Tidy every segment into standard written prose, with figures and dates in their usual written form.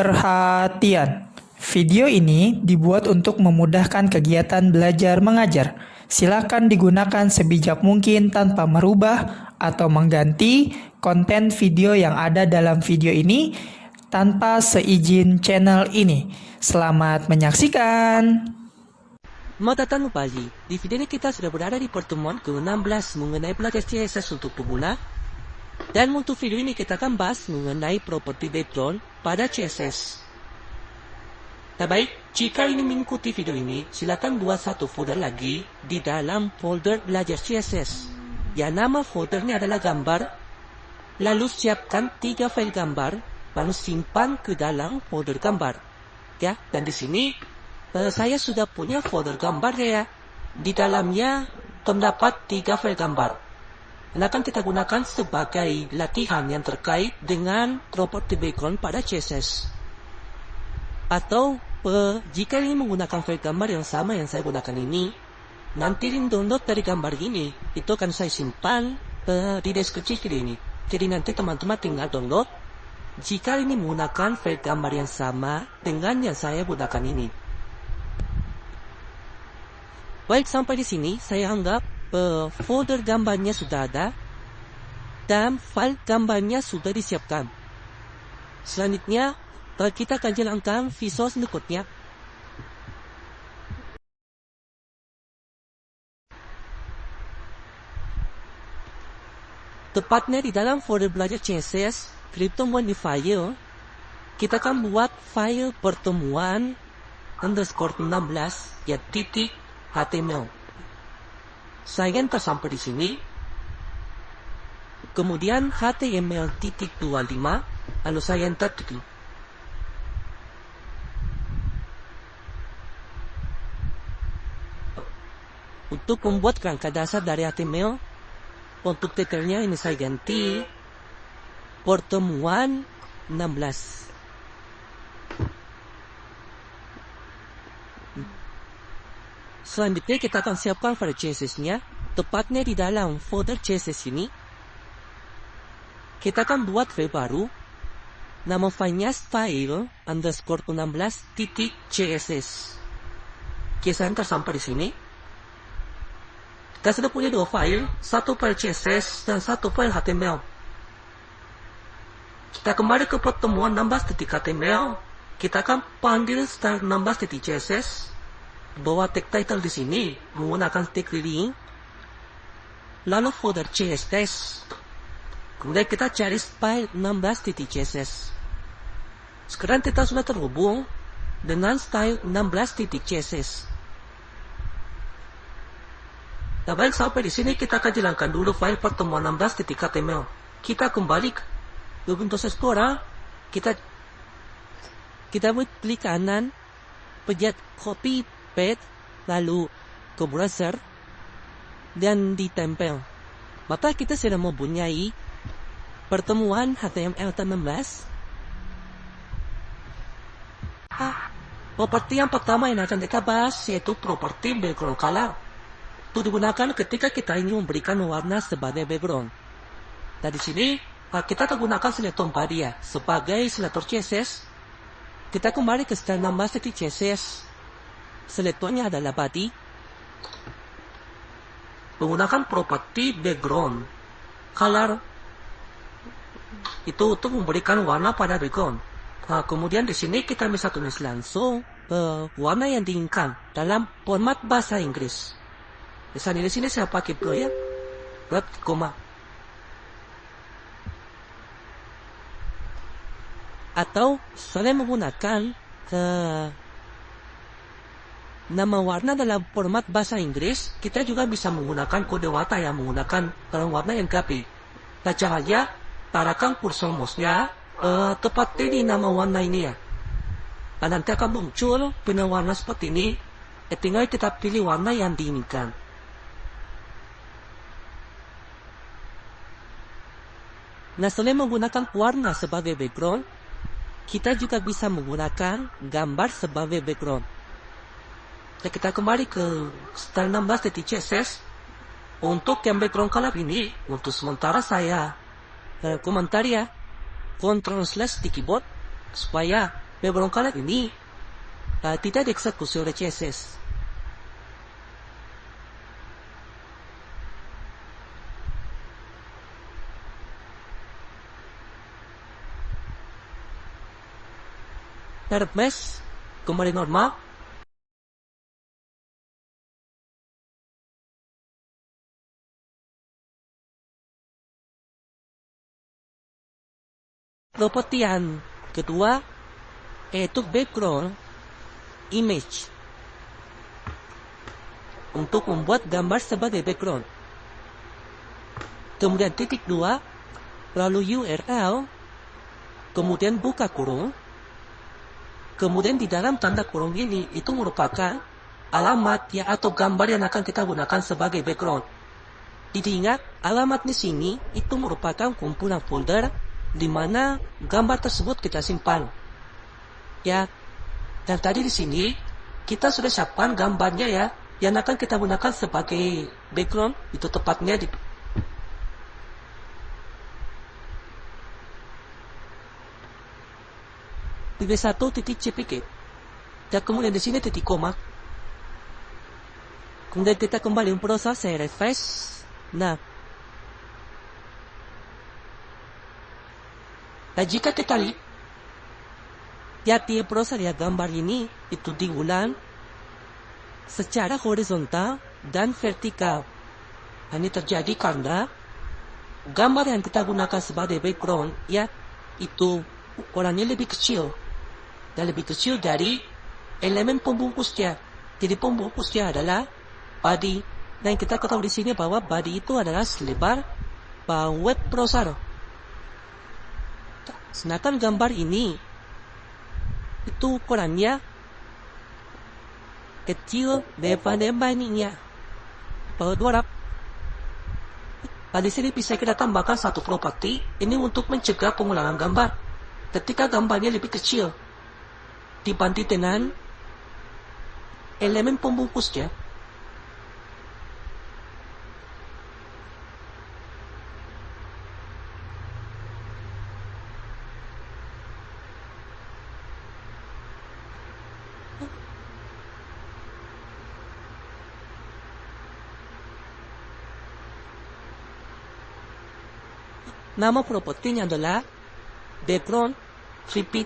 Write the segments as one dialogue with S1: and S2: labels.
S1: Perhatian, video ini dibuat untuk memudahkan kegiatan belajar mengajar. Silakan digunakan sebijak mungkin tanpa merubah atau mengganti konten video yang ada dalam video ini tanpa seizin channel ini. Selamat menyaksikan.
S2: Mata Bali, di video ini kita sudah berada di pertemuan ke-16 mengenai belajar CSS untuk pemula. Dan untuk video ini kita akan bahas mengenai properti background pada CSS. Nah baik, jika ingin mengikuti video ini, silakan buat satu folder lagi di dalam folder belajar CSS. Yang nama foldernya adalah gambar. Lalu siapkan 3 file gambar, lalu simpan ke dalam folder gambar. Ya, dan di sini saya sudah punya folder gambar ya. Di dalamnya terdapat 3 file gambar. Dan akan kita gunakan sebagai latihan yang terkait dengan properti background pada CSS. Atau jika ingin menggunakan file gambar yang sama yang saya gunakan ini, nanti download dari gambar ini, itu akan saya simpan di deskripsi video ini. Jadi nanti teman-teman tinggal download jika ini menggunakan file gambar yang sama dengan yang saya gunakan ini. Baik, sampai di sini saya anggap folder gambarnya sudah ada dan file gambarnya sudah disiapkan. Selanjutnya kita akan jalankan visual berikutnya. Tepatnya di dalam folder belajar CSS pertemuan di file, kita akan buat file pertemuan _16 ya titik HTML. Saya enter sampai di sini. Kemudian HTML.25, lalu saya enter dulu. Untuk membuat kerangka dasar dari HTML, untuk titelnya ini saya ganti pertemuan 16. Selanjutnya kita akan siapkan file CSS-nya, tepatnya di dalam folder CSS ini. Kita akan buat file baru, nama filenya style _16.css. Kita enter sampai di sini. Kita sudah punya 2 file, satu file CSS dan satu file HTML. Kita kembali ke pertemuan 16.html. Kita akan panggil style 16.css. Bawa tag title di sini menggunakan tag link, lalu folder CSS. Kemudian kita cari file 16.css. Sekarang kita sudah terhubung dengan style 16.css. Nah baik, sampai di sini kita akan jalankan dulu file pertemuan 16.html. Kita kembali ke Windows Explorer. Kita klik kanan, pencet copy paste, lalu ke browser dan ditempel. Maka kita sudah mempunyai pertemuan HTML16. Properti yang pertama yang akan kita bahas yaitu properti background color. Itu digunakan ketika kita ingin memberikan warna sebagai background. Nah di sini kita menggunakan selektor Varia sebagai selektor CSS. Kita kembali ke style 16.css. Selektornya adalah body. Menggunakan properti background color itu untuk memberikan warna pada background. Nah, kemudian di sini kita bisa tulis langsung warna yang diinginkan dalam format bahasa Inggris. Misalnya di sini saya pakai koma. Atau saya menggunakan nama warna dalam format bahasa Inggris, kita juga bisa menggunakan kode warna yang menggunakan warna yang grafi. Nah caranya, arahkan kursor mouse-nya tepat di nama warna ini ya. Nah, nanti akan muncul warna seperti ini. Tinggal kita pilih warna yang diinginkan. Nah selain menggunakan warna sebagai background, kita juga bisa menggunakan gambar sebagai background. Nah, kita kembali ke style 16.css. Untuk yang background color ini, untuk sementara saya komentar ya, Ctrl// di keyboard supaya background color ini tidak dieksekusi oleh CSS. Harap mesh kembali normal. Properti yang kedua yaitu background image. Untuk membuat gambar sebagai background. Kemudian titik 2, lalu URL, kemudian buka kurung. Kemudian di dalam tanda kurung ini itu merupakan alamat ya atau gambar yang akan kita gunakan sebagai background. Diingat alamat di sini itu merupakan kumpulan folder di mana gambar tersebut kita simpan. Ya, dan tadi di sini kita sudah siapkan gambarnya ya yang akan kita gunakan sebagai background, itu tepatnya di B1.cpk. Dan kemudian di sini titik koma. Kemudian kita kembali memproses, saya refresh. Nah, jika kita lihat ya di proses ya gambar ini itu diulang secara horizontal dan vertikal. Ini terjadi karena gambar yang kita gunakan sebagai background ya itu ukurannya lebih kecil. Dan lebih kecil dari elemen pembungkusnya. Jadi pembungkusnya adalah body. Dan kita ketahui di sini bahwa body itu adalah selebar web browser. Sedangkan gambar ini itu ukurannya kecil daripada ininya. Bahwa di sini bisa kita tambahkan satu properti ini untuk mencegah pengulangan gambar. Ketika gambarnya lebih kecil dibanding dengan elemen pembungkusnya. Nama propertinya adalah background repeat.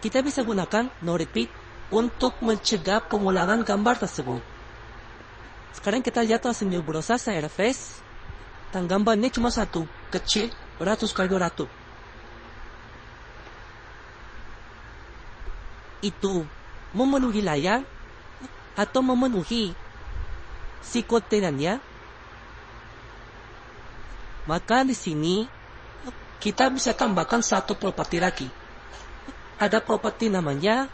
S2: Kita bisa gunakan no repeat untuk mencegah pengulangan gambar tersebut. Sekarang kita lihat langsung di browser, saya refresh. Dan gambarnya cuma satu, kecil, 100x200. Itu memenuhi layar atau memenuhi si kontenannya. Maka di sini kita bisa tambahkan satu properti lagi. Ada properti namanya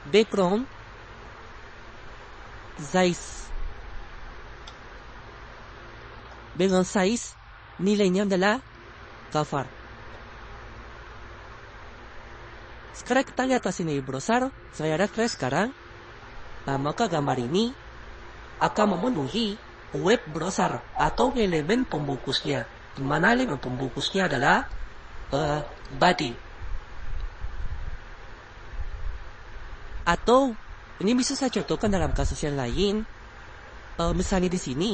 S2: background size. Background size nilainya adalah cover. Sekarang kita lihat sini di browser, saya refresh sekarang. Nah, maka gambar ini akan memenuhi web browser atau elemen pembungkusnya, di mana elemen pembungkusnya adalah body. Atau ini bisa saya contohkan dalam kasus yang lain. Misalnya di sini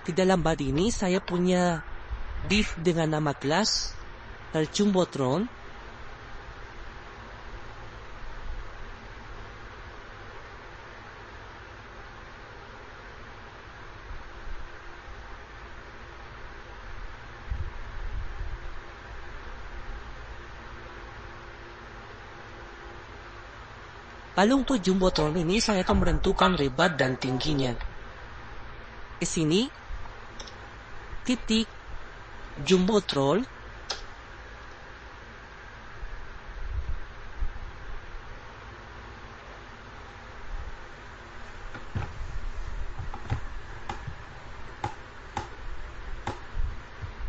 S2: di dalam body ini saya punya div dengan nama kelas Jumbotron. Lalu untuk Jumbotron ini saya akan menentukan lebar dan tingginya. Di sini titik Jumbotron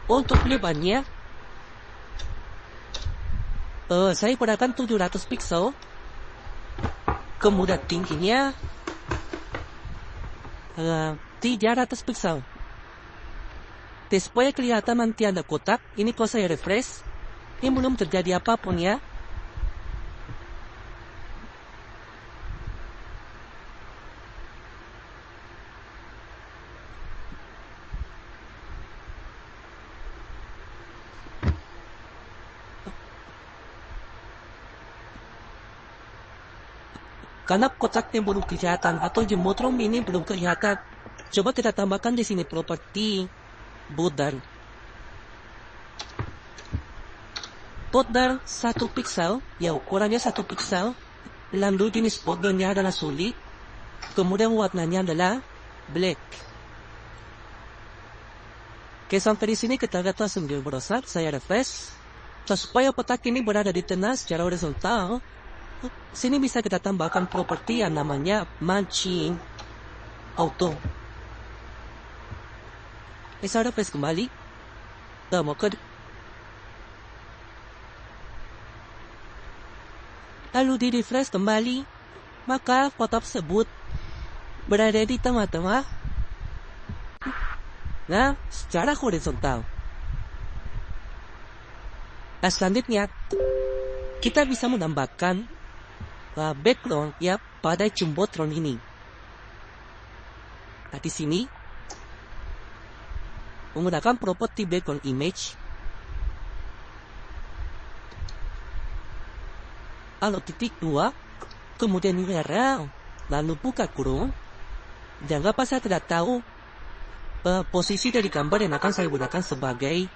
S2: untuk lebarnya saya gunakan 700 pixel. Kemudian tingginya 300 pixel. Supaya kelihatan nanti ada kotak. Ini kalau saya refresh, ini belum terjadi apapun ya. Karena kotaknya belum kelihatan atau Jumbotron ini belum kelihatan, coba kita tambahkan di sini properti border. Border 1 pixel, ya ukurannya 1 pixel, lalu jenis bordernya adalah solid, kemudian warnanya adalah black. Oke, sampai di sini kita lihat langsung di browser, saya refresh. Nah, supaya kotak ini berada di tengah secara horizontal, sini bisa kita tambahkan properti yang namanya matching auto. Saya refresh kembali. Lalu di refresh kembali, maka kotak tersebut berada di tengah-tengah, nah, secara horizontal. Nah, selanjutnya kita bisa menambahkan background ya pada Jumbotron ini. Nah, di sini menggunakan properti background image. Lalu titik 2, kemudian URL, lalu buka kurung. Jangan lupa saya tidak tahu posisi dari gambar yang akan saya gunakan sebagai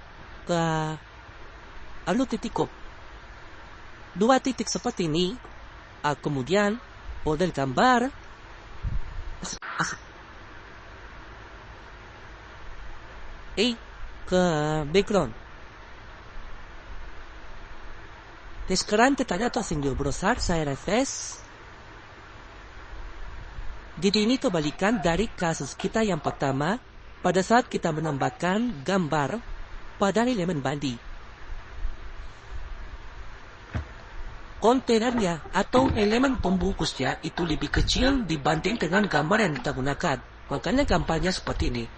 S2: lalu titik kop. 2 titik seperti ini. Kemudian model gambar. Ke background. Dan sekarang kita lihat langsung di browser, saya refresh. Jadi ini kebalikan dari kasus kita yang pertama pada saat kita menambahkan gambar pada elemen body. Kontainernya atau elemen pembungkusnya itu lebih kecil dibanding dengan gambar yang kita gunakan. Makanya gambarnya seperti ini.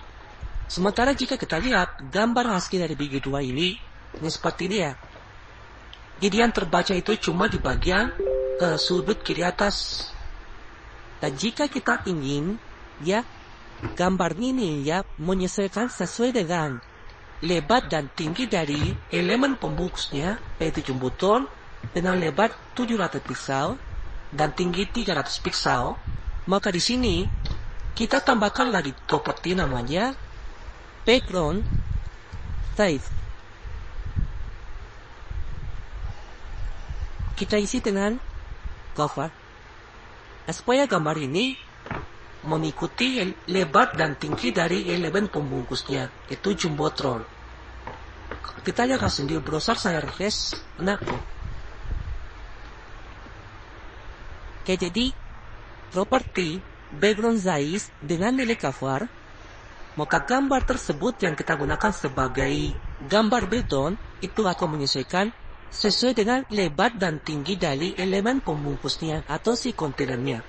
S2: Sementara jika kita lihat gambar hasil dari BG2 ini seperti ini ya. Jadi yang terbaca itu cuma di bagian sudut kiri atas. Dan jika kita ingin ya gambar ini ya menyesuaikan sesuai dengan lebar dan tinggi dari elemen pembungkusnya, yaitu Jumbotron dengan lebar 700 pixel dan tinggi 300 pixel, maka di sini kita tambahkan lagi properti namanya background size. Kita isi dengan cover. Nah, supaya gambar ini mengikuti lebar dan tinggi dari elemen pembungkusnya, yaitu Jumbotron. Kita lihat langsung di browser, saya refresh. Nah, oke, jadi properti background size dengan nilai cover, maka gambar tersebut yang kita gunakan sebagai gambar background itu akan menyesuaikan sesuai dengan lebar dan tinggi dari elemen pembungkusnya atau si kontainernya.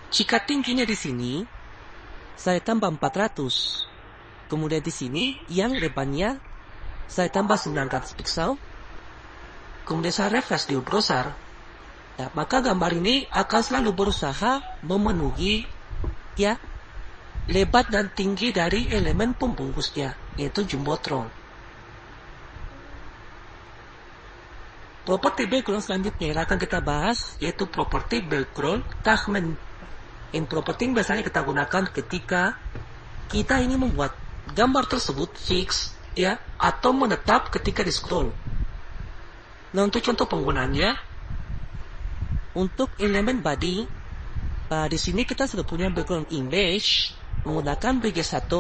S2: Jika tingginya di sini, saya tambah 400. Kemudian di sini yang lebarnya saya tambah 900 pixel. Kemudian saya refresh di browser. Nah, maka gambar ini akan selalu berusaha memenuhi ya lebar dan tinggi dari elemen pembungkusnya, yaitu Jumbotron. Properti background selanjutnya yang akan kita bahas yaitu properti background attachment. Properti yang biasanya kita gunakan ketika kita ingin membuat gambar tersebut fix ya atau menetap ketika di scroll. Nah, untuk contoh penggunaannya, untuk elemen body, di sini kita sudah punya background image menggunakan BG1.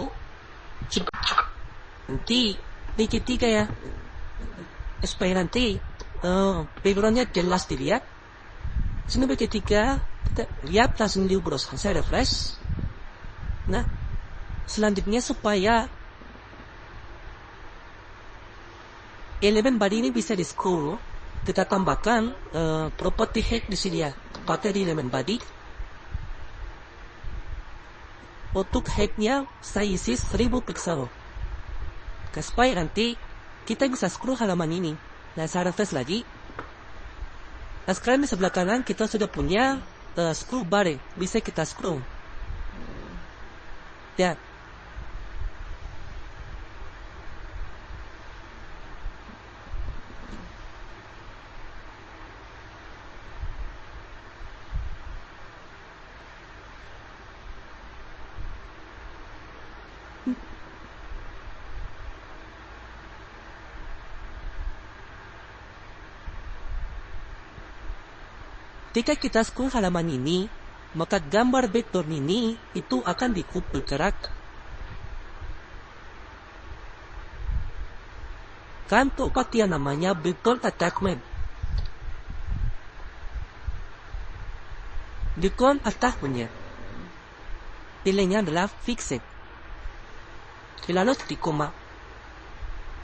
S2: Nanti BG3 ya, supaya nanti backgroundnya jelas dilihat. Sini BG3, kita lihat langsung di browser, saya refresh. Nah, selanjutnya supaya elemen body ini bisa di scroll, kita tambahkan property height di sini ya, tepatnya di elemen body. Untuk height-nya saya isi 1000 pixel. Supaya nanti kita bisa scroll halaman ini. Nah, saya refresh lagi. Nah, sekarang di sebelah kanan kita sudah punya scroll bar, bisa kita scroll. Ya. Ketika kita scroll halaman ini, maka gambar vektor ini itu akan ikut bergerak. Kan tempat yang namanya vector attachment. Di kolom attachment-nya, nilainya adalah fixed. Lalu di koma.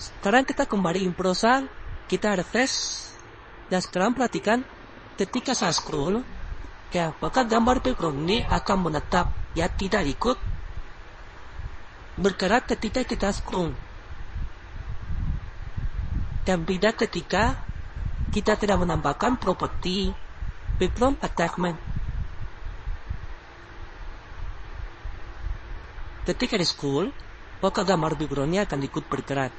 S2: Sekarang kita kembali improsa, kita refresh, dan sekarang perhatikan ketika saya scroll, ya, maka gambar background ini akan menetap, ya tidak ikut bergerak ketika kita scroll. Dan beda ketika kita tidak menambahkan properti background attachment. Ketika di scroll, maka gambar backgroundnya akan ikut bergerak.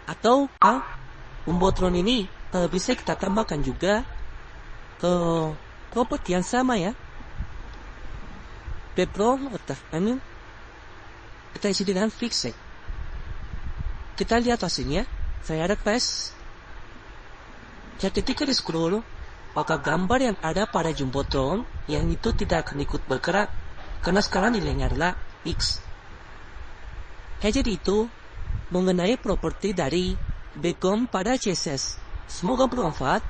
S2: Atau Jumbotron ini bisa kita tambahkan juga ke properti yang sama ya. Background attachment kita isi dengan fixed. Kita lihat hasilnya. Saya refresh. Ya, ketika di scroll, maka gambar yang ada pada Jumbotron yang itu tidak akan ikut bergerak karena sekarang nilainya adalah X. Jadi itu mengenai properti dari background pada CSS. Semoga bermanfaat.